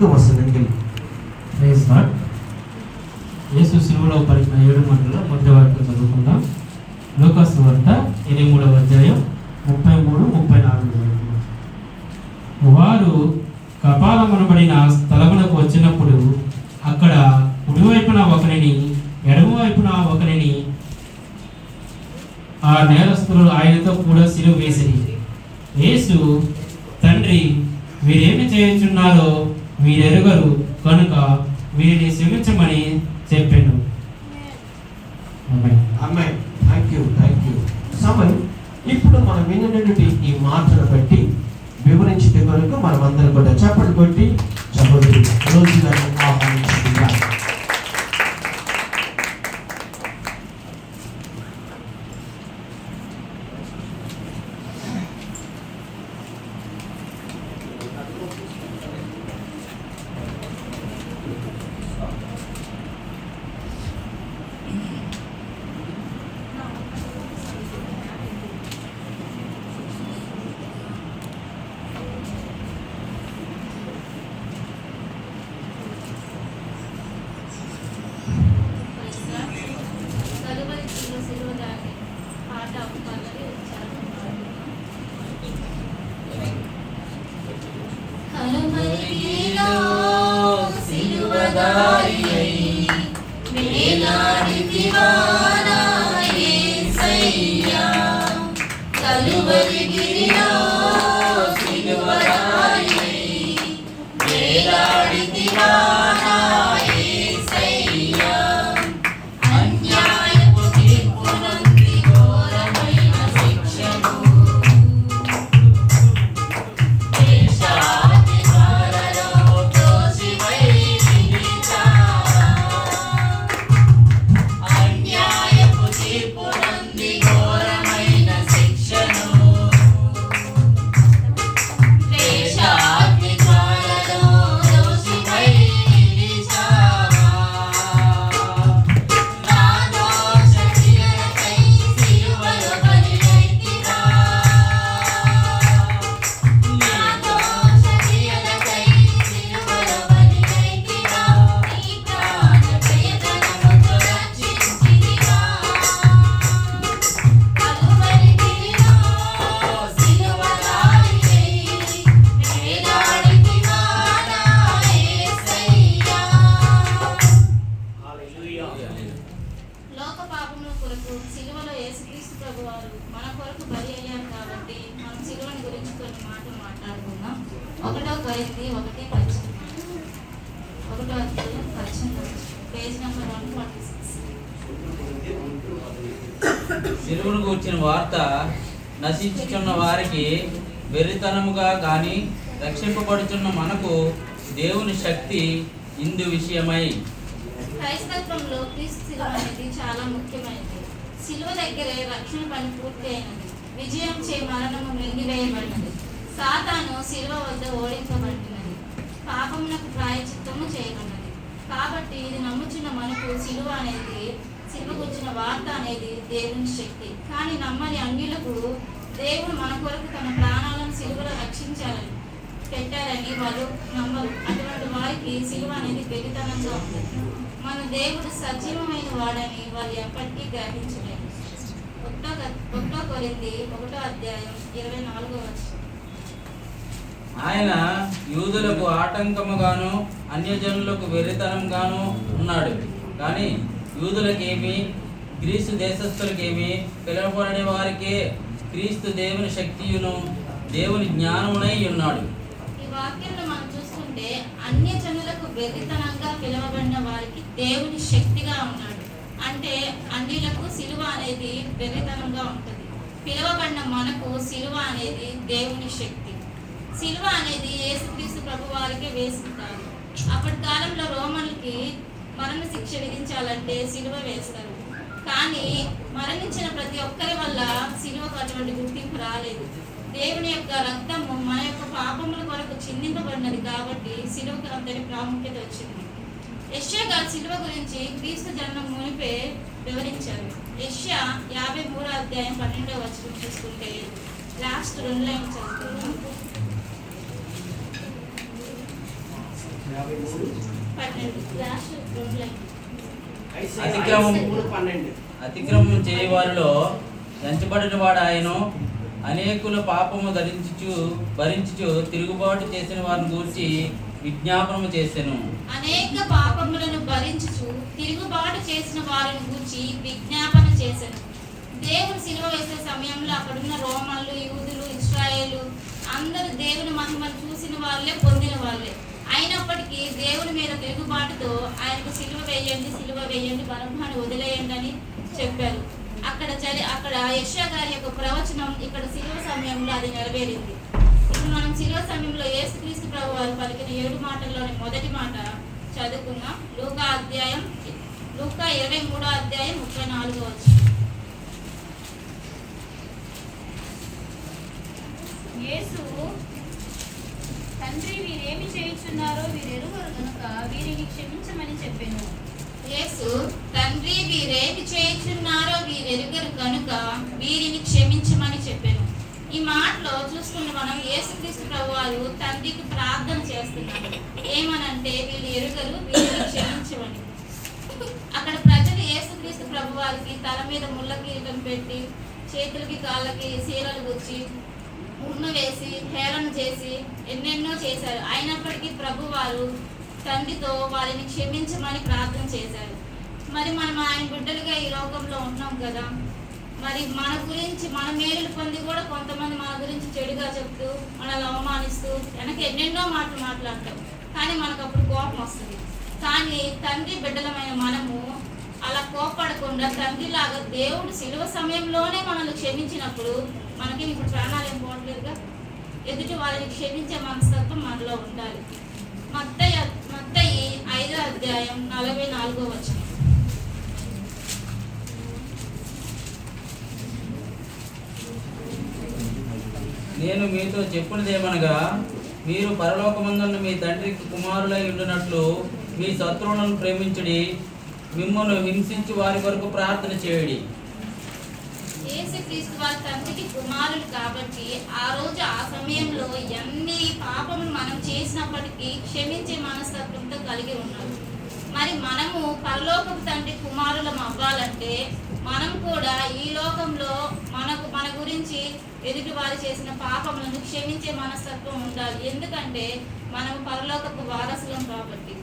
4వ వచనం. Praise God. యేసు సిలువలో పలికిన 7 మాటల మొదటి వాక్యం చదువుకుందాం. లూకా సువార్త 23వ అధ్యాయం 33-34. వారు కపాలమనబడిన స్థలమునకు వచ్చినప్పుడు అక్కడ కుడివైపున ఒకరిని ఎడమవైపున ఒకరిని ఆ నేరస్తులు ఆయనతో కూడా సిలువ వేసిరి. యేసు, తండ్రి, వీరేమి చేయుచున్నారో వీరెరుగరు కనుక వీరిని క్షమించమని చెప్పాను. Thank you. సమయం ఇప్పుడు మనం విన్నటువంటి ఈ మాటను బట్టి వివరించే కనుక మనం అందరం కూడా చప్పట్లు కొట్టి సహోదరి రోజు గారిని ఆహ్వానించుకుంటాం. సిలువను గూర్చిన వార్త నశించుచున్న వారికి వెర్రితనముగా గాని రక్షింపబడుచున్న మనకు దేవుని శక్తి ఇందు విషయమై. క్రైస్తవంలో క్రీస్తు సిలువ అనేది చాలా ముఖ్యమైనది. సిలువ దగ్గరే రక్షణ పని పూర్తి అయినది. విజయం చే మరణము మింగివేయబడినది. సాతాను సిలువ వద్ద ఓడించబడినది. పాపమునకు ప్రాయశ్చిత్తము చేయబడినది. కాబట్టి ఇది నమ్ముచున్న మనకు సిలువ గురించిన వార్త అనేది దేవుని శక్తి. కానీ నమ్మని అన్యులకు దేవుడు మన కొరకు తన ప్రాణాలను సిలువలో రక్షించాలని పెట్టారని వాళ్ళు నమ్మరు. అటువంటి వారికి సిలువ అనేది పెరితనంగా ఉంటుంది. మన దేవుడు సజీవమైన వాడని వాళ్ళు ఎప్పటికీ గ్రహించలేదు. 1 కొరింథీ 1వ అధ్యాయం 24వ వచనం. ఆయన యూదులకు ఆటంకముగాను అన్యజనులకు వెర్రితనంగాను ఉన్నాడు. కానీ యూదులకేమి గ్రీసు దేశస్థులకేమి పిలువబడిన వారికే క్రీస్తు దేవుని శక్తియును దేవుని జ్ఞానమునై ఉన్నాడు. ఈ వాక్యంలో మనం చూసుకుంటే అన్యజనులకు వెర్రితనంగా పిలువబడిన వారికి దేవుని శక్తిగా ఉన్నాడు. అంటే అన్యులకు సిలువ అనేది వెర్రితనంగా ఉంటుంది. పిలువబడిన మనకు సిలువ అనేది దేవుని శక్తి. సిలువ అనేది యేసుక్రీస్తు ప్రభు వారికి వేసింటారు. అప్పటి కాలంలో రోమన్లకి మరణ శిక్ష విధించాలంటే సిలువ వేస్తారు. కానీ మరణించిన ప్రతి ఒక్కరి వల్ల సిలువకు అటువంటి గుర్తింపు రాలేదు. దేవుని యొక్క రక్తము మన యొక్క పాపముల కొరకు చిందింపబడినది కాబట్టి సిలువకు అంతటి ప్రాముఖ్యత వచ్చింది. యెషయా గారు సిలువ గురించి క్రీస్తు జన్మం మునిపే వివరించారు. యెషయా 53వ అధ్యాయం 12వ వచనం చూసుకుంటే లాస్ట్ 2 లైన్స్ చదువుతున్నాం. లాస్ట్ రెండు లైన్. అతిక్రమం. 12. అతిక్రమం చేయవారిలో ఎంచబడిన వాడు ఆయన అనేకుల పాపము భరించుచు తిరుగుబాటు చేసిన వారిని గూర్చి విజ్ఞాపనము చేసెను. అనేక పాపములను భరించుచు తిరుగుబాటు చేసిన వారిని గూర్చి విజ్ఞాపన చేశాను. దేవుడు సిలువ వేసే సమయంలో అక్కడున్న రోమన్లు, యూదులు, ఇశ్రాయేలు అందరూ దేవుని మహిమను చూసిన వాళ్ళే, పొందిన వాళ్ళే. అయినప్పటికీ దేవుని మీద తిరుగుబాటుతో ఆయనకు సిలువ వేయండి, బరబ్బను వదిలేయండి అని చెప్పారు. అక్కడ యెషయా గారి యొక్క ప్రవచనం ఇక్కడ సిలువ సమయంలో అది నెరవేరింది. ఇప్పుడు మనం సిలువ సమయంలో యేసుక్రీస్తు ప్రభు వారు పలికిన 7 మాటల్లోని మొదటి మాట చదువుకుందాం. లూకా 23వ అధ్యాయం 34వ వచనం. యేసు, తండ్రి వీరేమి చేయుచున్నారో వీరెరుగరు గనుక వీరిని క్షమించమని చెప్పెను. యేసు, తండ్రి వీరేమి చేయుచున్నారో వీరెరుగరు కనుక వీరిని క్షమించమని చెప్పాను. ఈ మాటలో చూసుకుంటే మనం యేసుక్రీస్తు ప్రభువారు తండ్రికి ప్రార్థన చేస్తున్నారు. ఏమనంటే వీళ్ళు ఎరుగరు, వీరిని క్షమించమని. అక్కడ ప్రజలు యేసుక్రీస్తు ప్రభువారికి తల మీద ముళ్ళ కిరీటం పెట్టి, చేతులకి కాళ్ళకి చీరలు గుచ్చి, ఉన్న వేసి, హేళన చేసి ఎన్నెన్నో చేశారు. అయినప్పటికీ ప్రభువారు తండ్రితో వారిని క్షమించమని ప్రార్థన చేశారు. మరి మనం ఆయన బిడ్డలుగా ఈ లోకంలో ఉంటున్నాం కదా, మరి మన గురించి మన మేలులు పొంది కూడా కొంతమంది మన గురించి చెడుగా చెప్తూ, మనల్ని అవమానిస్తూ వెనక ఎన్నెన్నో మాటలు మాట్లాడతాం. కానీ మనకు అప్పుడు కోపం వస్తుంది. కానీ తండ్రి బిడ్డలమైన మనము అలా కోపడకుండా తండ్రిలాగా దేవుడు సిలువ సమయంలోనే మనల్ని క్షమించినప్పుడు మనకి ఇప్పుడు ప్రాణాలు ఏం పోవట్లేదుగా. ఎదుటి వాళ్ళని క్షమించే మనస్తత్వం మనలో ఉండాలి. మత్తయి 5వ అధ్యాయం 44వ వచనం. నేను మీతో చెప్పున్నదేమనగా, మీరు పరలోకమందున్న మీ తండ్రికి కుమారులై ఉండినట్లు మీ శత్రువులను ప్రేమించుడి, మిమ్మల్ని హింసించి వారి వరకు ప్రార్థన చేయుడి. యేసుక్రీస్తు వారి తండ్రికి కుమారులు కాబట్టి ఆ రోజు ఆ సమయంలో ఎన్ని పాపములు మనం చేసినప్పటికీ క్షమించే మనస్తత్వంతో కలిగి ఉన్నాడు. మరి మనము పరలోకపు తండ్రి కుమారులం అవ్వాలంటే మనం కూడా ఈ లోకంలో మన గురించి ఎదుటి వారు చేసిన పాపములను క్షమించే మనస్తత్వం ఉండాలి. ఎందుకంటే మనం పరలోకపు వారసులం కాబట్టి.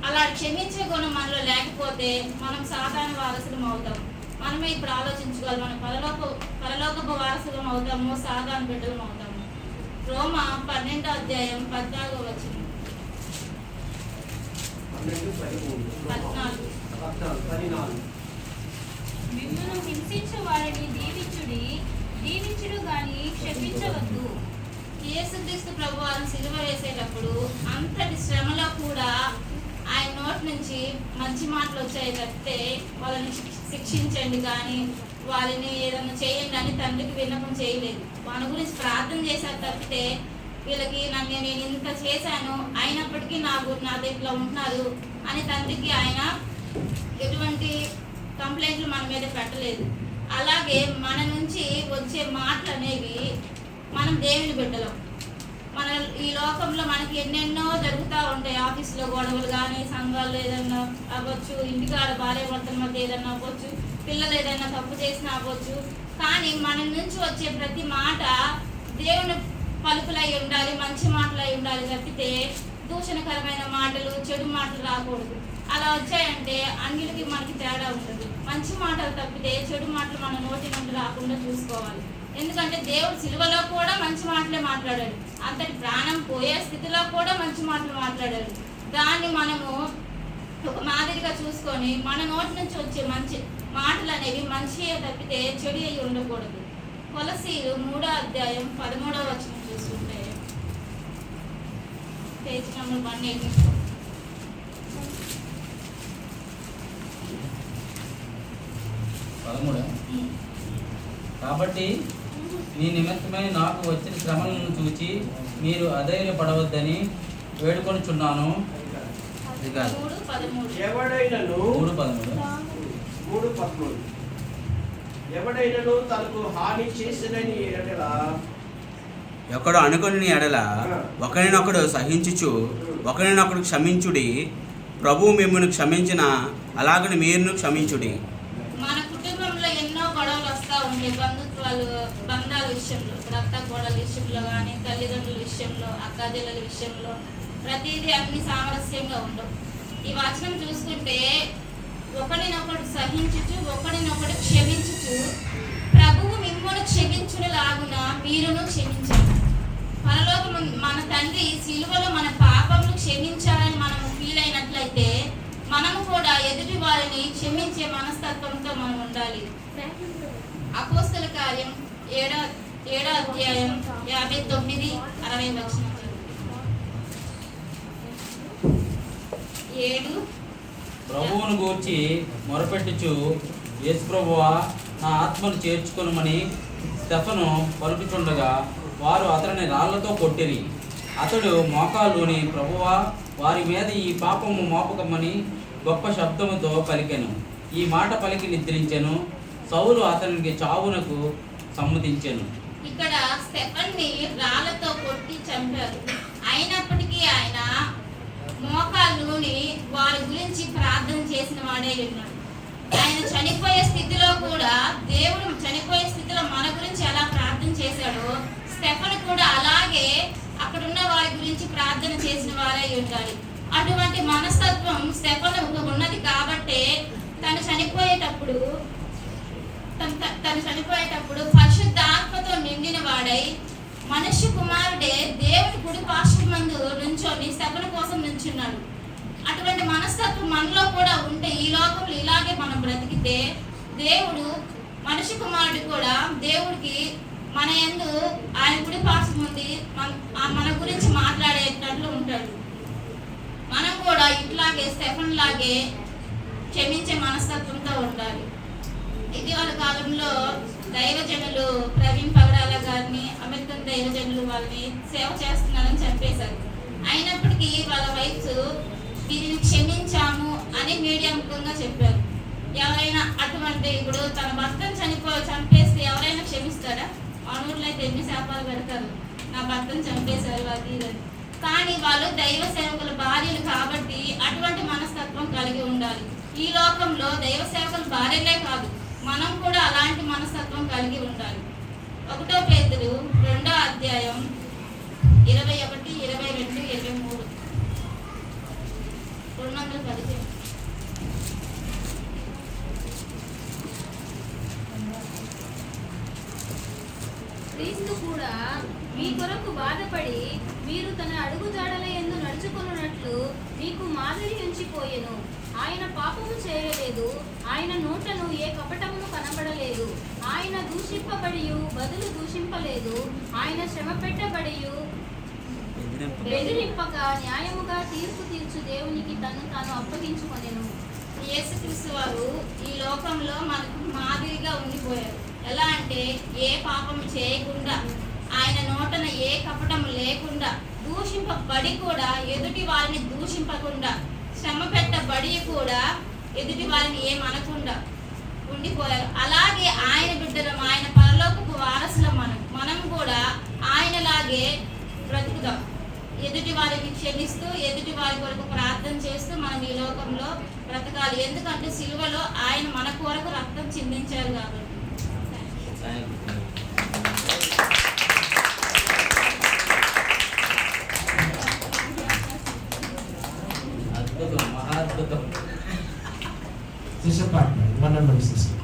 అలా క్షమించే గుణం మనలో లేకపోతే మనం సాధారణ వారసులం అవుతాం. మనమే ఇప్పుడు ఆలోచించుకోవాలి, మనం పరలోకపు వారసులం అవుతాము, సాధారణ బిడ్డలం అవుతాము. రోమా 12వ అధ్యాయం 14వ వచనం. 14. మిమ్మును హింసించు వారిని దీవించుడు గాని క్షమించవద్దు. యేసుక్రీస్తు ప్రభువారు సిలువ వేసేటప్పుడు అంతటి శ్రమలో కూడా ఆయన నోటి నుంచి మంచి మాటలు వచ్చాయి తప్పితే వాళ్ళని శిక్షించండి కానీ వాళ్ళని ఏదైనా చేయండి అని తండ్రికి విన్నపం చేయలేదు. వాళ్ళ గురించి ప్రార్థన చేశారు తప్పితే వీళ్ళకి నేను ఇంత చేశాను అయినప్పటికీ నా ఇట్లా ఉంటున్నారు అని తండ్రికి ఆయన ఎటువంటి కంప్లైంట్లు మన మీద పెట్టలేదు. అలాగే మన నుంచి వచ్చే మాటలు అనేవి మనం దేవుని బిడ్డలం. మన ఈ లోకంలో మనకి ఎన్నెన్నో జరుగుతూ ఉంటాయి. ఆఫీసులో గొడవలు కానీ, సంఘాల్లో ఏదన్నా అవ్వచ్చు, ఇంటికాడ భార్య భర్తల మధ్య ఏదన్నా అవ్వచ్చు, పిల్లలు ఏదైనా తప్పు చేసినా అవ్వచ్చు. కానీ మన నుంచి వచ్చే ప్రతి మాట దేవుని పలుకులై ఉండాలి, మంచి మాటలై ఉండాలి తప్పితే దూషణకరమైన మాటలు, చెడు మాటలు రాకూడదు. అలా వచ్చాయంటే అన్నిటికీ మనకి తేడా ఉంటుంది. మంచి మాటలు తప్పితే చెడు మాటలు మన నోటి నుండి రాకుండా చూసుకోవాలి. ఎందుకంటే దేవుడు సిలువలో కూడా మంచి మాటలే మాట్లాడాడు, అంతటి ప్రాణం పోయే స్థితిలో కూడా మంచి మాటలు మాట్లాడాడు. దాన్ని మనము ఒక మాదిరిగా చూసుకొని మన నోటి నుంచి వచ్చే మంచి మాటలు అనేవి మంచియే తప్పితే చెడు అయి ఉండకూడదు. కొలసీలు 3వ అధ్యాయం 13వ వచనం చూసుకుంటే పేజ్ నెంబర్ 180. కాబట్టి మీ నిమిత్తమై నాకు వచ్చిన శ్రమలను చూచి మీరు అధైర్యపడవద్దని వేడుకొనుచున్నాను. 3:13 ఎవడైనను తనకు హాని చేసినని ఎడల ఒకడు అనుకుని ఎడల ఒకరినొకడు సహించుచు ఒకరినొకడు క్షమించుడి, ప్రభువు మిమ్మల్ని క్షమించిన అలాగని మీరును క్షమించుడి. మన కుటుంబంలో ఎన్నో గొడవలు వస్తూ ఉంటాయి. బంధాల విషయంలో, రక్త గొడవల విషయంలో కానీ, తల్లిదండ్రుల విషయంలో, అక్కాచెల్లెల విషయంలో ప్రతిదీ అన్ని సామరస్యంగా ఉండవు. ఈ వచనం చూసుకుంటే ఒకరినొకడు సహించుచు ఒకరినొకడు క్షమించుచు ప్రభువు మిమ్మల్ని క్షమించులాగున మీరును క్షమించండి. పరలోకం మన తండ్రి సిలువలో మన పాపములు క్షమించాలని మనము ఫీల్ అయినట్లయితే మనము కూడా ఎదుటి వారిని క్షమించే మనస్తత్వంతో మనం ఉండాలి. అపోస్తల కార్యం 7వ అధ్యాయం 59-60 వచనం. 7 ప్రభువును గూర్చి మొరపెట్టుచు, యేసు ప్రభువా నా ఆత్మను చేర్చుకొనుమని స్టెఫను పలుకుచుండగా వారు అతనిని రాళ్లతో కొట్టిరి. అతడు మోకాలుని, ప్రభువా వారి మీద ఈ పాపము మోపకమని గొప్ప శబ్దముతో పలికెను. ఈ మాట పలికి నిద్రించెను. సౌలు అతనికి చావునకు సమ్మతించెను. ఇక్కడ స్టెఫన్ని రాళ్లతో కొట్టి చంపారు. అయినప్పటికీ ఆయన మోకాళ్ళుని వారి గురించి ప్రార్థన చేసిన వాడే ఉన్నాడు. ఆయన చనిపోయే స్థితిలో కూడా దేవుడు చనిపోయే స్థితిలో మన గురించి ఎలా ప్రార్థన చేశాడో స్టెఫన్ కూడా అలాగే అక్కడున్న వారి గురించి ప్రార్థన చేసిన వారే ఉండాలి. అటువంటి మనస్తత్వం స్టెఫన్ ఉన్నది కాబట్టే తను చనిపోయేటప్పుడు పరిశుద్ధాత్మతో నిండిన వాడై మనుష్య కుమారుడే దేవుని కుడి పార్శ్వమందు నుంచొని స్టెఫను కోసం నుంచున్నాడు. అటువంటి మనస్తత్వం మనలో కూడా ఉంటే ఈ లోకంలో ఇలాగే మనం బ్రతికితే దేవుడు మనుష్య కుమారుడు కూడా దేవుడికి మన యందు ఆయన కుడి పార్శ్వం ఉంది మన గురించి మాట్లాడేటట్లు ఉంటాడు. మనం కూడా ఇట్లాగే స్టెఫన్ లాగే క్షమించే మనస్తత్వంతో ఉండాలి. ఇటీవల కాలంలో దైవజనులు ప్రవీణ్ పగడాల గారిని, అమెరికన్ దైవజనులు వాళ్ళని సేవ చేస్తున్నారని చంపేశారు. అయినప్పటికీ వాళ్ళ వైఫ్ దీనిని క్షమించాము అని మీడియా ముఖంగా చెప్పారు. ఎవరైనా అటువంటి ఇప్పుడు తన భర్తను చంపేస్తే ఎవరైనా క్షమిస్తారా? మన ఊర్లో అయితే ఎన్ని శాపాలు పెడతారు, నా భర్తను చంపేశారు అది ఇది. కానీ వాళ్ళు దైవ సేవకుల భార్యలు కాబట్టి అటువంటి మనస్తత్వం కలిగి ఉండాలి. ఈ లోకంలో దైవ సేవకుల భార్యలే కాదు, మనం కూడా అలాంటి మనస్తత్వం కలిగి ఉండాలి. 1 పేతురు 2వ అధ్యాయం 21, 22, 23 215. క్రీస్తు కూడా మీ కొరకు బాధపడి మీరు తన అడుగుజాడల యందు నడుచుకొనున్నట్లు మీకు మాదిరి ఉంచిపోయెను. ఆయన పాపము చేయలేదు, ఆయన నోటను ఏ కపటమును కనబడలేదు. ఆయన దూషింపబడియు బదులు దూషింపలేదు, ఆయన శ్రమ పెట్టబడియు బెదిరింపక న్యాయముగా తీర్పు తీర్చు దేవునికి తను తాను అప్పగించుకొనెను. యేసుక్రీస్తు వారు ఈ లోకంలో మనకు మాదిరిగా ఉండిపోయారు. ఎలా అంటే ఏ పాపం చేయకుండా, ఆయన నోటన ఏ కపటం లేకుండా, దూషింపబడి కూడా ఎదుటి వారిని దూషింపకుండా, శ్రమ పెట్టబడి కూడా ఎదుటి వారిని ఏమనకుండా ఉండిపోయారు. అలాగే ఆయన బిడ్డలం, ఆయన పరలోకపు వారసులం. మనం కూడా ఆయనలాగే బ్రతుకుదాం. ఎదుటి వారిని క్షమిస్తూ, ఎదుటి వారి కొరకు ప్రార్థన చేస్తూ మనం ఈ లోకంలో బ్రతకాలి. ఎందుకంటే సిలువలో ఆయన మన కొరకు రక్తం చిందించారు కాబట్టి. అద్భుతం, మహాద్భుతం. Sister partner 1 and 1 sister.